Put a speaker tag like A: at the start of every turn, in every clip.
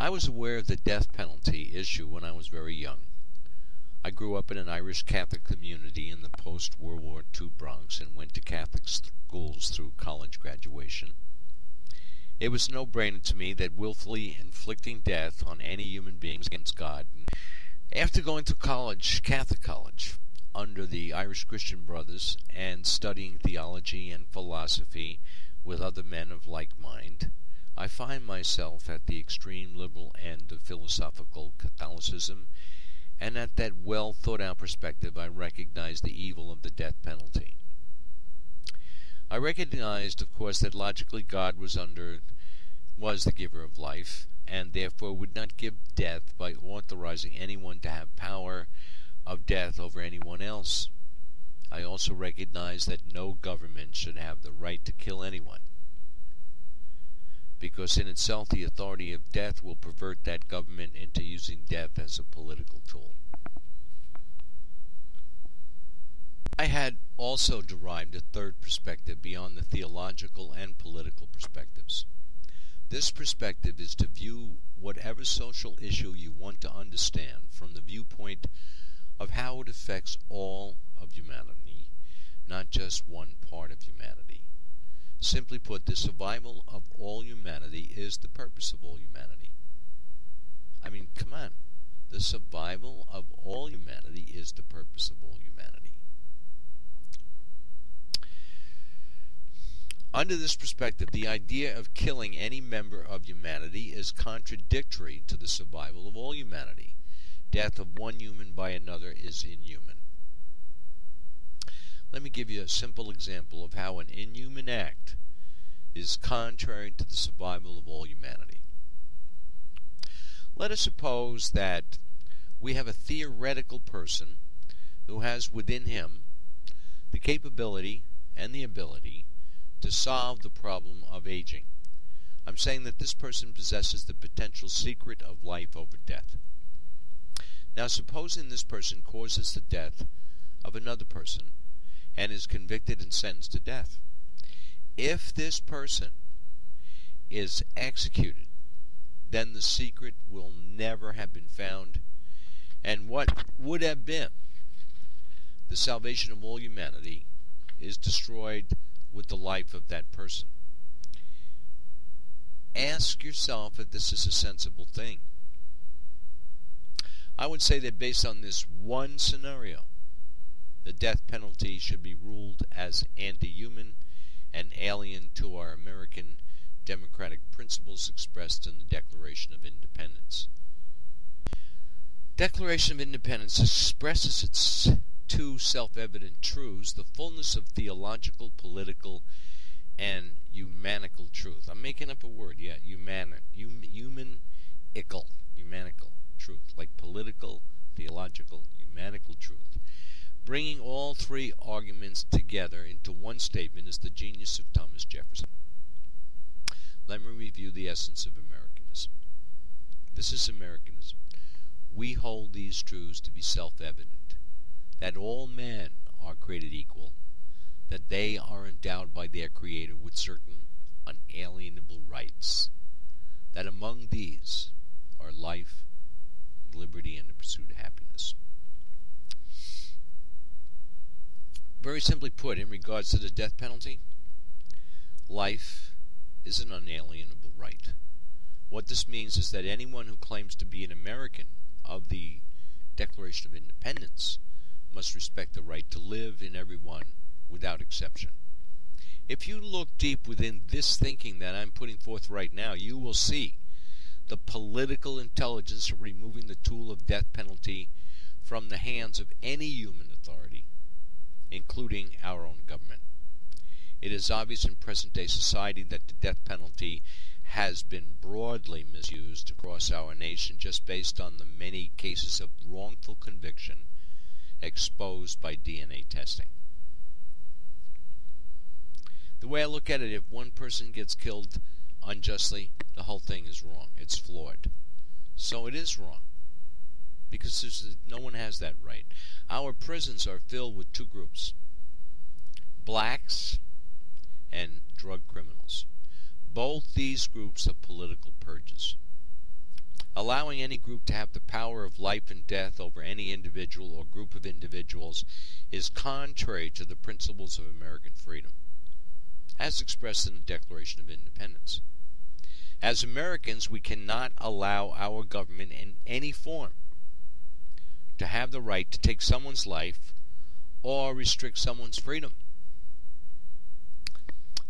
A: I was aware of the death penalty issue when I was very young. I grew up in an Irish Catholic community in the post-World War II Bronx and went to Catholic schools through college graduation. It was a no-brainer to me that willfully inflicting death on any human being was against God. After going to college, Catholic college, under the Irish Christian Brothers, and studying theology and philosophy with other men of like mind, I find myself at the extreme liberal end of philosophical Catholicism, and at that well thought out perspective I recognized the evil of the death penalty. I recognized, of course, that logically God was the giver of life, and therefore would not give death by authorizing anyone to have power of death over anyone else. I also recognized that no government should have the right to kill anyone, because in itself the authority of death will pervert that government into using death as a political tool. I had also derived a third perspective beyond the theological and political perspectives. This perspective is to view whatever social issue you want to understand from the viewpoint of how it affects all of humanity, not just one part of humanity. Simply put, the survival of all humanity is the purpose of all humanity. I mean, come on. The survival of all humanity is the purpose of all humanity. Under this perspective, the idea of killing any member of humanity is contradictory to the survival of all humanity. Death of one human by another is inhuman. Let me give you a simple example of how an inhuman act is contrary to the survival of all humanity. Let us suppose that we have a theoretical person who has within him the capability and the ability to solve the problem of aging. I'm saying that this person possesses the potential secret of life over death. Now, supposing this person causes the death of another person and is convicted and sentenced to death. If this person is executed, then the secret will never have been found, and what would have been the salvation of all humanity is destroyed with the life of that person. Ask yourself if this is a sensible thing. I would say that based on this one scenario, the death penalty should be ruled as anti-human and alien to our American democratic principles expressed in the Declaration of Independence. Declaration of Independence expresses its two self-evident truths, the fullness of theological, political, and humanical truth. I'm making up a word, humanical truth, like political, theological, humanical truth. Bringing all three arguments together into one statement is the genius of Thomas Jefferson. Let me review the essence of Americanism. This is Americanism. We hold these truths to be self-evident, that all men are created equal, that they are endowed by their Creator with certain unalienable rights, that among these are life, liberty, and the pursuit of happiness. Very simply put, in regards to the death penalty, life is an unalienable right. What this means is that anyone who claims to be an American of the Declaration of Independence must respect the right to live in everyone without exception. If you look deep within this thinking that I'm putting forth right now, you will see the political intelligence of removing the tool of death penalty from the hands of any human authority, including our own government. It is obvious in present-day society that the death penalty has been broadly misused across our nation just based on the many cases of wrongful conviction exposed by DNA testing. The way I look at it, if one person gets killed unjustly, the whole thing is wrong. It's flawed. So it is wrong, because no one has that right. Our prisons are filled with two groups: blacks and drug criminals. Both these groups are political purges. Allowing any group to have the power of life and death over any individual or group of individuals is contrary to the principles of American freedom, as expressed in the Declaration of Independence. As Americans, we cannot allow our government in any form to have the right to take someone's life or restrict someone's freedom.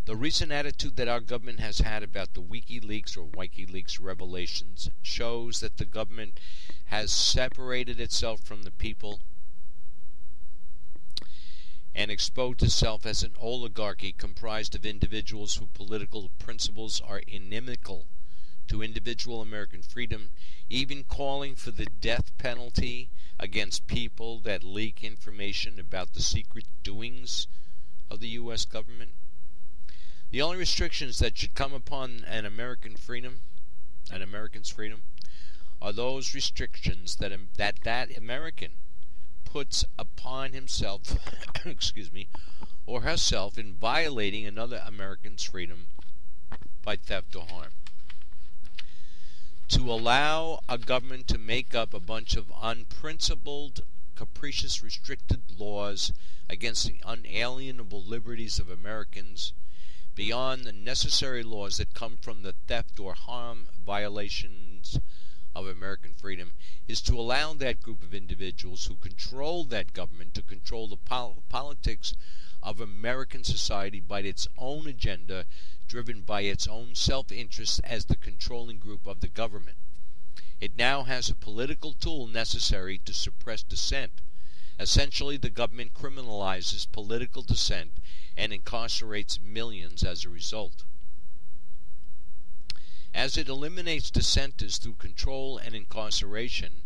A: The recent attitude that our government has had about the WikiLeaks or WikiLeaks revelations shows that the government has separated itself from the people and exposed itself as an oligarchy comprised of individuals whose political principles are inimical to individual American freedom, even calling for the death penalty against people that leak information about the secret doings of the U.S. government. The only restrictions that should come upon an American's freedom, are those restrictions that American puts upon himself, or herself in violating another American's freedom by theft or harm. To allow a government to make up a bunch of unprincipled, capricious, restricted laws against the unalienable liberties of Americans beyond the necessary laws that come from the theft or harm violations of American freedom is to allow that group of individuals who control that government to control the politics of American society by its own agenda, driven by its own self-interest as the controlling group of the government. It now has a political tool necessary to suppress dissent. Essentially, the government criminalizes political dissent and incarcerates millions as a result. As it eliminates dissenters through control and incarceration,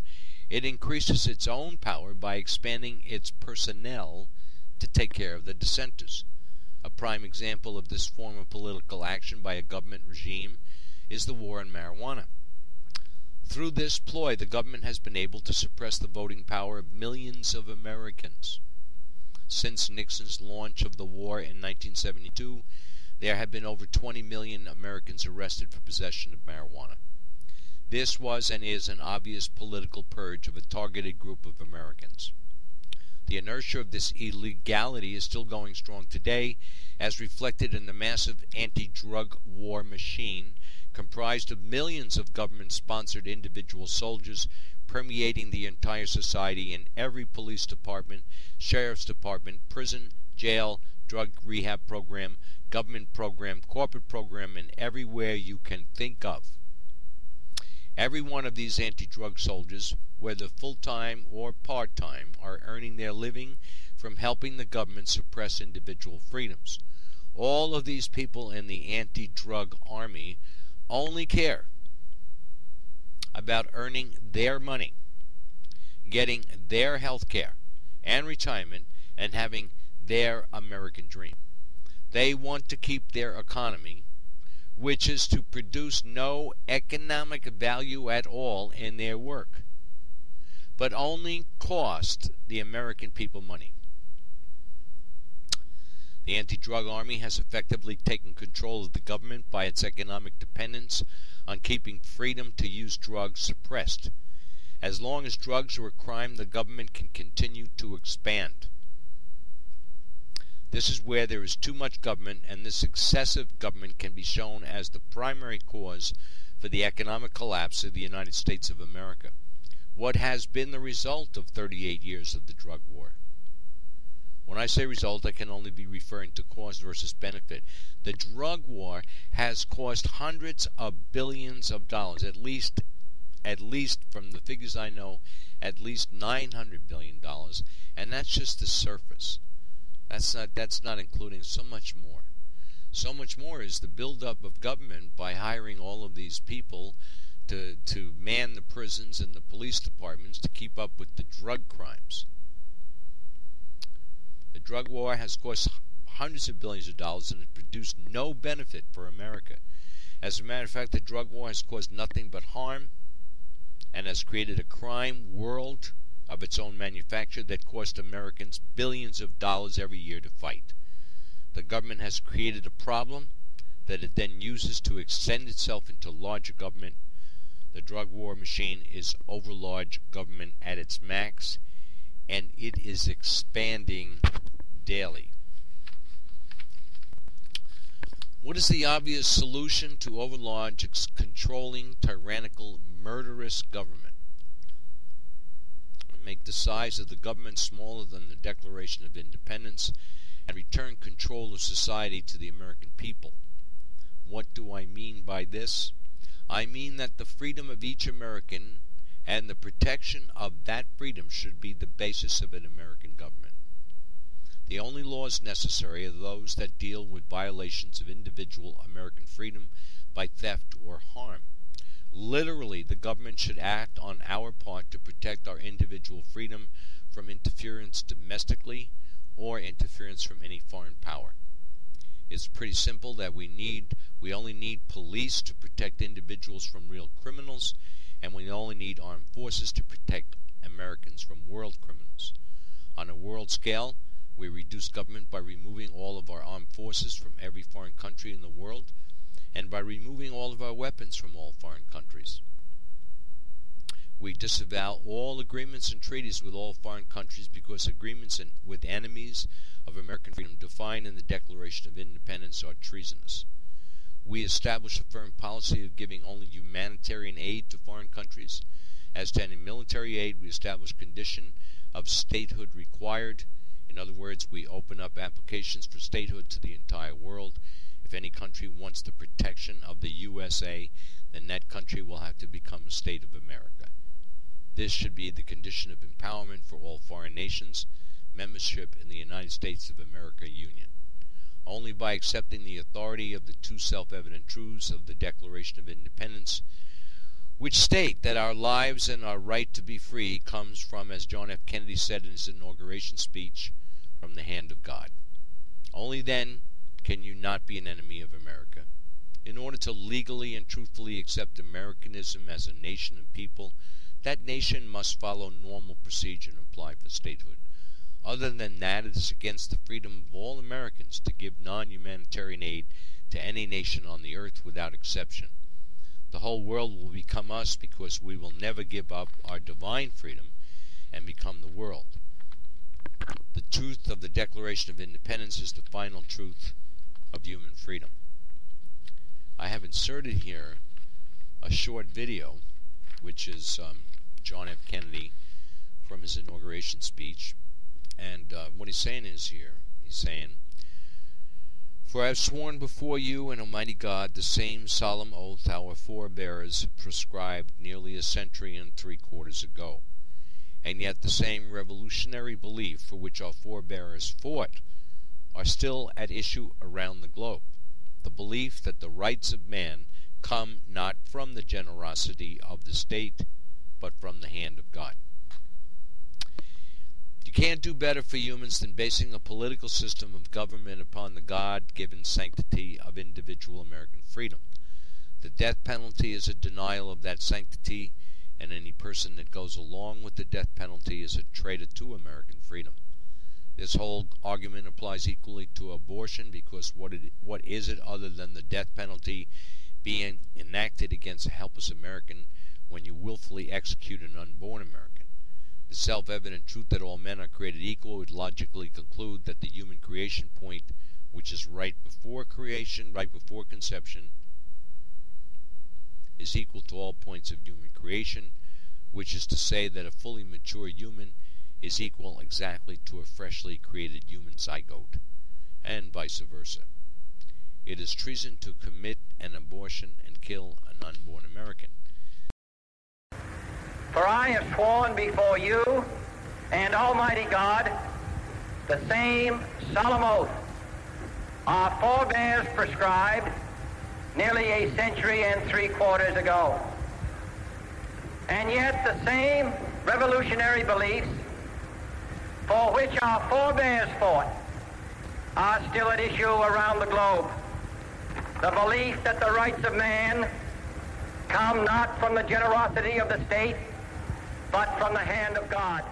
A: it increases its own power by expanding its personnel to take care of the dissenters. A prime example of this form of political action by a government regime is the war on marijuana. Through this ploy, the government has been able to suppress the voting power of millions of Americans. Since Nixon's launch of the war in 1972, there have been over 20 million Americans arrested for possession of marijuana. This was and is an obvious political purge of a targeted group of Americans. The inertia of this illegality is still going strong today, as reflected in the massive anti-drug war machine comprised of millions of government-sponsored individual soldiers permeating the entire society in every police department, sheriff's department, prison, jail, drug rehab program, government program, corporate program, and everywhere you can think of. Every one of these anti-drug soldiers, whether full-time or part-time, are earning their living from helping the government suppress individual freedoms. All of these people in the anti-drug army only care about earning their money, getting their health care and retirement, and having their American dream. They want to keep their economy, which is to produce no economic value at all in their work, but only cost the American people money. The anti-drug army has effectively taken control of the government by its economic dependence on keeping freedom to use drugs suppressed. As long as drugs are a crime, the government can continue to expand. This is where there is too much government, and this excessive government can be shown as the primary cause for the economic collapse of the United States of America. What has been the result of 38 years of the drug war? When I say result, I can only be referring to cost versus benefit. The drug war has cost hundreds of billions of dollars, at least from the figures I know, at least $900 billion, and that's just the surface. That's not including so much more. So much more is the buildup of government by hiring all of these people to man the prisons and the police departments to keep up with the drug crimes. The drug war has cost hundreds of billions of dollars and has produced no benefit for America. As a matter of fact, the drug war has caused nothing but harm and has created a crime world of its own manufacture that costs Americans billions of dollars every year to fight. The government has created a problem that it then uses to extend itself into larger government. The drug war machine is overlarge government at its max, and it is expanding daily. What is the obvious solution to overlarge, controlling, tyrannical, murderous government? Make the size of the government smaller than the Declaration of Independence and return control of society to the American people. What do I mean by this? I mean that the freedom of each American and the protection of that freedom should be the basis of an American government. The only laws necessary are those that deal with violations of individual American freedom by theft or harm. Literally, the government should act on our part to protect our individual freedom from interference domestically or interference from any foreign power. It's pretty simple that we only need police to protect individuals from real criminals, and we only need armed forces to protect Americans from world criminals. On a world scale, we reduce government by removing all of our armed forces from every foreign country in the world, and by removing all of our weapons from all foreign countries. We disavow all agreements and treaties with all foreign countries because agreements with enemies of American freedom defined in the Declaration of Independence are treasonous. We establish a firm policy of giving only humanitarian aid to foreign countries. As to any military aid, we establish condition of statehood required. In other words, we open up applications for statehood to the entire world. If any country wants the protection of the USA, then that country will have to become a state of America. This should be the condition of empowerment for all foreign nations, membership in the United States of America Union. Only by accepting the authority of the two self-evident truths of the Declaration of Independence, which state that our lives and our right to be free comes from, as John F. Kennedy said in his inauguration speech, from the hand of God. Only then can you not be an enemy of America. In order to legally and truthfully accept Americanism as a nation and people, that nation must follow normal procedure and apply for statehood. Other than that, it is against the freedom of all Americans to give non-humanitarian aid to any nation on the earth without exception. The whole world will become us because we will never give up our divine freedom and become the world. The truth of the Declaration of Independence is the final truth of human freedom. I have inserted here a short video, which is John F. Kennedy from his inauguration speech. And what he's saying is here, he's saying, "For I have sworn before you and Almighty God the same solemn oath our forebears prescribed nearly a century and 3/4 ago, and yet the same revolutionary belief for which our forebears fought are still at issue around the globe. The belief that the rights of man come not from the generosity of the state, but from the hand of God. You can't do better for humans than basing a political system of government upon the God-given sanctity of individual American freedom. The death penalty is a denial of that sanctity, and any person that goes along with the death penalty is a traitor to American freedom. This whole argument applies equally to abortion, because what is it other than the death penalty being enacted against a helpless American when you willfully execute an unborn American? The self-evident truth that all men are created equal would logically conclude that the human creation point, which is right before creation, right before conception, is equal to all points of human creation, which is to say that a fully mature human is equal exactly to a freshly created human zygote, and vice versa. It is treason to commit an abortion and kill an unborn American.
B: For I have sworn before you and Almighty God the same solemn oath our forebears prescribed nearly a century and 3/4 ago. And yet the same revolutionary beliefs for which our forebears fought are still at issue around the globe. The belief that the rights of man come not from the generosity of the state, but from the hand of God.